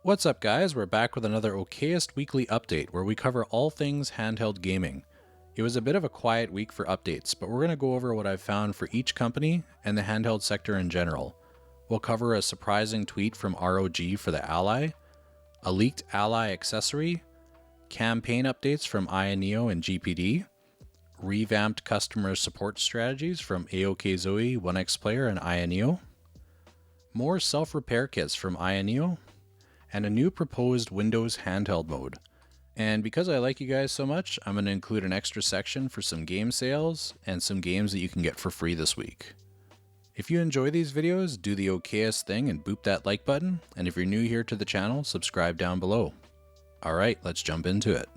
What's up guys, we're back with another OKestWeekly update where we cover all things handheld gaming. It was a bit of a quiet week for updates, but we're going to go over what I've found for each company and the handheld sector in general. We'll cover a surprising tweet from ROG for the Ally, a leaked Ally accessory, campaign updates from AYANEO and GPD, revamped customer support strategies from AOK Zoe, OneXPlayer, and AYANEO, more self-repair kits from AYANEO, and a new proposed Windows handheld mode. And because I like you guys so much, I'm going to include an extra section for some game sales and some games that you can get for free this week. If you enjoy these videos, do the OKest thing and boop that like button, and if you're new here to the channel, subscribe down below. Alright, let's jump into it.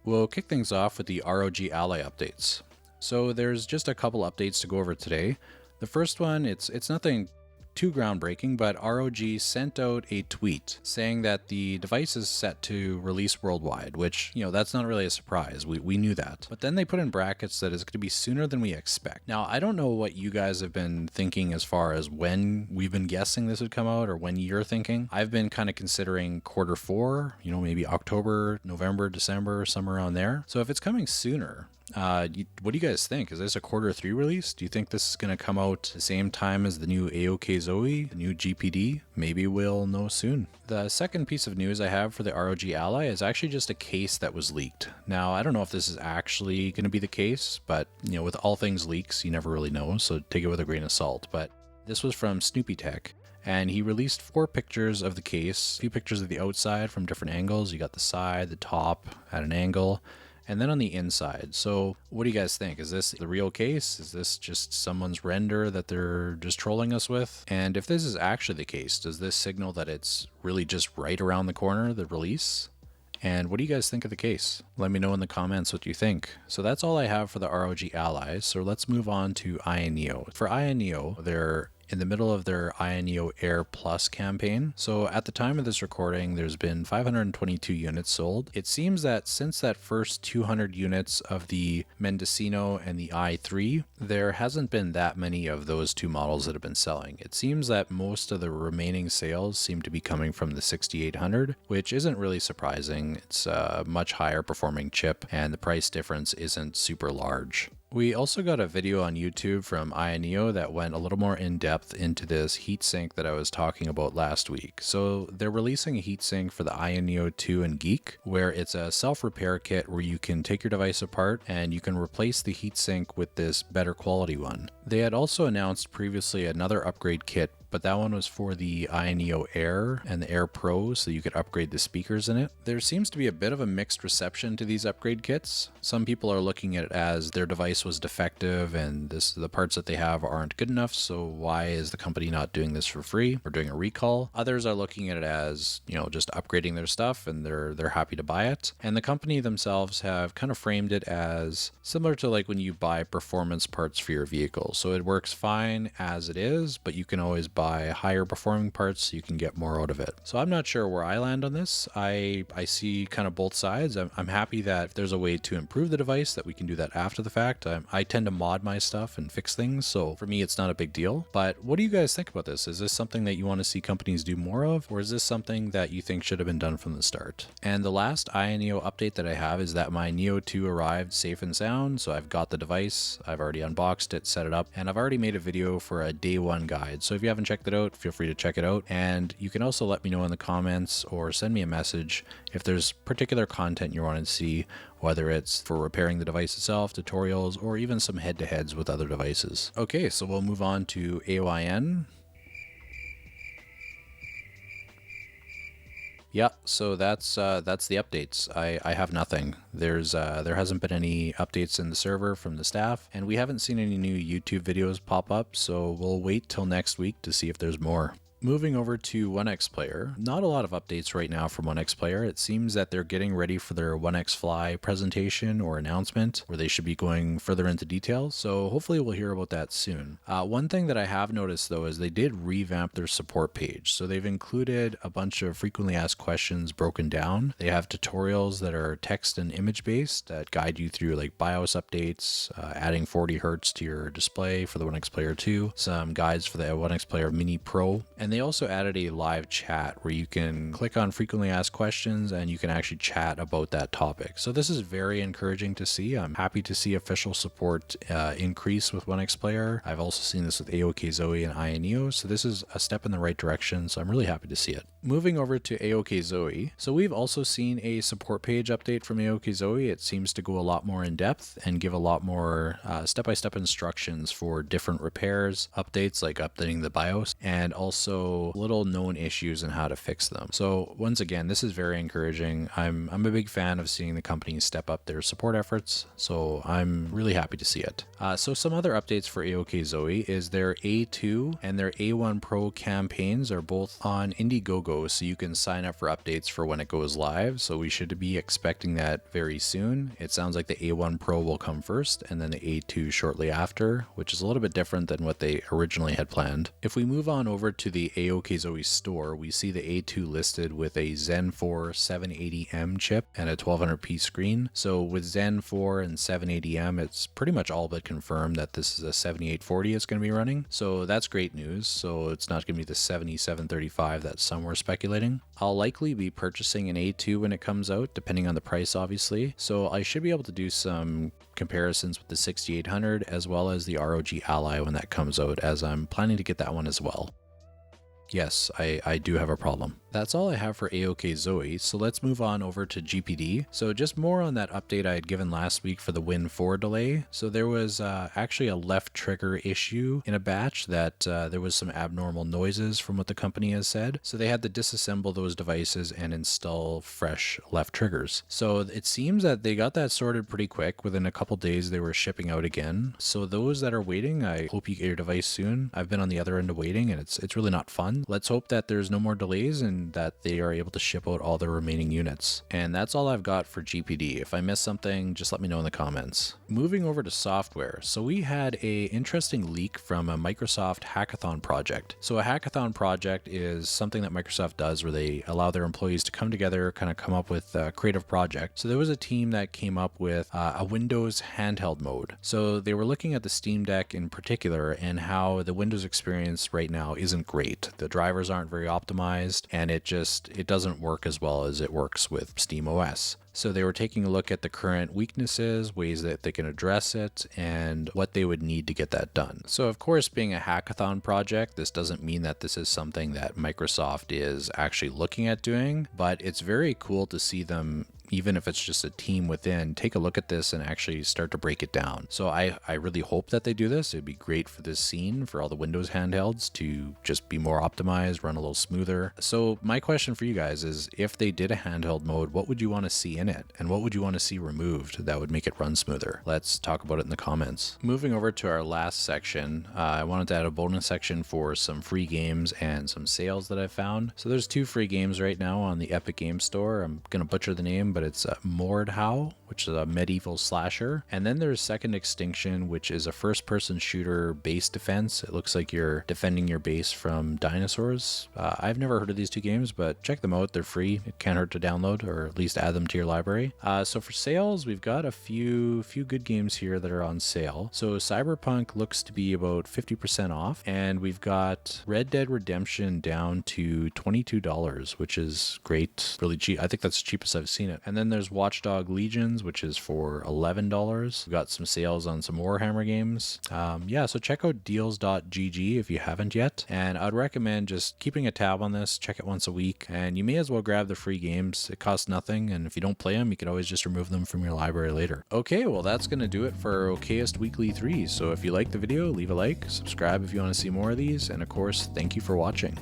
We'll kick things off with the ROG Ally updates. So there's just a couple updates to go over today. The first one, it's nothing too groundbreaking, but ROG sent out a tweet saying that the device is set to release worldwide, which, that's not really a surprise. We knew that. But then they put in brackets that it's going to be sooner than we expect. Now, I don't know what you guys have been thinking as far as when we've been guessing this would come out or when you're thinking. I've been kind of considering Q4, maybe October, November, December, somewhere around there. So if it's coming sooner, what do you guys think? Is this a Q3 release? Do you think this is going to come out the same time as the new AOK Zoe, the new GPD? Maybe we'll know soon. The second piece of news I have for the ROG Ally is actually just a case that was leaked. Now, I don't know if this is actually going to be the case, but with all things leaks, you never really know, so take it with a grain of salt. But this was from Snoopy Tech, and he released 4 pictures of the case, a few pictures of the outside from different angles. You got the side, the top at an angle, and then on the inside. So what do you guys think? Is this the real case? Is this just someone's render that they're just trolling us with? And if this is actually the case, does this signal that it's really just right around the corner, the release? And what do you guys think of the case? Let me know in the comments what you think. So that's all I have for the ROG Ally. So let's move on to AYANEO. For AYANEO, they're in the middle of their AYANEO Air Plus campaign. So at the time of this recording, there's been 522 units sold. It seems that since that first 200 units of the Mendocino and the i3, there hasn't been that many of those two models that have been selling. It seems that most of the remaining sales seem to be coming from the 6800, which isn't really surprising. It's a much higher performing chip and the price difference isn't super large. We also got a video on YouTube from AYANEO that went a little more in depth into this heatsink that I was talking about last week. So they're releasing a heatsink for the AYANEO 2 and Geek, where it's a self-repair kit where you can take your device apart and you can replace the heatsink with this better quality one. They had also announced previously another upgrade kit, but that one was for the AYANEO Air and the Air Pro, so you could upgrade the speakers in it. There seems to be a bit of a mixed reception to these upgrade kits. Some people are looking at it as their device was defective and the parts that they have aren't good enough, so why is the company not doing this for free or doing a recall? Others are looking at it as, just upgrading their stuff and they're happy to buy it. And the company themselves have kind of framed it as similar to like when you buy performance parts for your vehicle. So it works fine as it is, but you can always buy higher performing parts so you can get more out of it. So I'm not sure where I land on this. I see kind of both sides. I'm happy that if there's a way to improve the device that we can do that after the fact. I tend to mod my stuff and fix things, so for me it's not a big deal. But what do you guys think about this? Is this something that you want to see companies do more of, or is this something that you think should have been done from the start? And the last AYANEO update that I have is that my Neo 2 arrived safe and sound, so I've got the device, I've already unboxed it, set it up, and I've already made a video for a day one guide. So if you haven't checked it out, feel free to check it out. And you can also let me know in the comments or send me a message if there's particular content you want to see, whether it's for repairing the device itself, tutorials, or even some head-to-heads with other devices. Okay, so we'll move on to AYN. Yeah, so that's the updates. I have nothing. There hasn't been any updates in the server from the staff, and we haven't seen any new YouTube videos pop up, so we'll wait till next week to see if there's more. Moving over to OneXPlayer, not a lot of updates right now from OneXPlayer. It seems that they're getting ready for their OneXFly presentation or announcement, where they should be going further into details, so hopefully we'll hear about that soon. One thing that I have noticed though is they did revamp their support page, so they've included a bunch of frequently asked questions broken down. They have tutorials that are text and image based that guide you through like BIOS updates, adding 40 Hz to your display for the OneXPlayer 2, some guides for the OneXPlayer Mini Pro, and And they also added a live chat where you can click on frequently asked questions and you can actually chat about that topic. So this is very encouraging to see. I'm happy to see official support increase with OneXPlayer. I've also seen this with AOK Zoe and AYANEO, so this is a step in the right direction, so I'm really happy to see it. Moving over to AOK Zoe. So we've also seen a support page update from AOK Zoe. It seems to go a lot more in depth and give a lot more step-by-step instructions for different repairs, updates like updating the BIOS, and also little known issues and how to fix them. So once again, this is very encouraging. I'm a big fan of seeing the company step up their support efforts, so I'm really happy to see it. So some other updates for AOK Zoe is their A2 and their A1 Pro campaigns are both on Indiegogo, so you can sign up for updates for when it goes live. So we should be expecting that very soon. It sounds like the A1 Pro will come first and then the A2 shortly after, which is a little bit different than what they originally had planned. If we move on over to the AOK Zoe store, we see the A2 listed with a Zen 4 780M chip and a 1200p screen. So with Zen 4 and 780M, it's pretty much all but confirmed that this is a 7840 it's going to be running. So that's great news. So it's not going to be the 7735 that some were speculating. I'll likely be purchasing an A2 when it comes out, depending on the price, obviously. So I should be able to do some comparisons with the 6800 as well as the ROG Ally when that comes out, as I'm planning to get that one as well. Yes, I do have a problem. That's all I have for AOK Zoe, so let's move on over to GPD. So just more on that update I had given last week for the Win 4 delay. So there was actually a left trigger issue in a batch that there was some abnormal noises from what the company has said. So they had to disassemble those devices and install fresh left triggers. So it seems that they got that sorted pretty quick. Within a couple days they were shipping out again. So those that are waiting, I hope you get your device soon. I've been on the other end of waiting and it's really not fun. Let's hope that there's no more delays and that they are able to ship out all the remaining units. And that's all I've got for GPD. If I missed something, just let me know in the comments. Moving over to software. So we had a interesting leak from a Microsoft hackathon project. So a hackathon project is something that Microsoft does where they allow their employees to come together, kind of come up with a creative project. So there was a team that came up with a Windows handheld mode. So they were looking at the Steam Deck in particular and how the Windows experience right now isn't great. The drivers aren't very optimized and it doesn't work as well as it works with SteamOS. So they were taking a look at the current weaknesses, ways that they can address it, and what they would need to get that done. So of course, being a hackathon project, this doesn't mean that this is something that Microsoft is actually looking at doing, but it's very cool to see them, even if it's just a team within, take a look at this and actually start to break it down. So I really hope that they do this. It'd be great for this scene, for all the Windows handhelds to just be more optimized, run a little smoother. So my question for you guys is, if they did a handheld mode, what would you want to see in it? And what would you want to see removed that would make it run smoother? Let's talk about it in the comments. Moving over to our last section, I wanted to add a bonus section for some free games and some sales that I found. So there's 2 free games right now on the Epic Games Store. I'm going to butcher the name, but it's Mordhau, which is a medieval slasher. And then there's Second Extinction, which is a first-person shooter base defense. It looks like you're defending your base from dinosaurs. I've never heard of these 2 games, but check them out. They're free. It can't hurt to download or at least add them to your library. So for sales, we've got a few good games here that are on sale. So Cyberpunk looks to be about 50% off, and we've got Red Dead Redemption down to $22, which is great, really cheap. I think that's the cheapest I've seen it. And then there's Watchdog Legions, which is for $11. We've got some sales on some Warhammer games. Yeah, so check out deals.gg if you haven't yet. And I'd recommend just keeping a tab on this. Check it once a week, and you may as well grab the free games. It costs nothing, and if you don't play them, you can always just remove them from your library later. Okay, well that's going to do it for OKestWeekly 3. So if you liked the video, leave a like, subscribe if you want to see more of these, and of course, thank you for watching.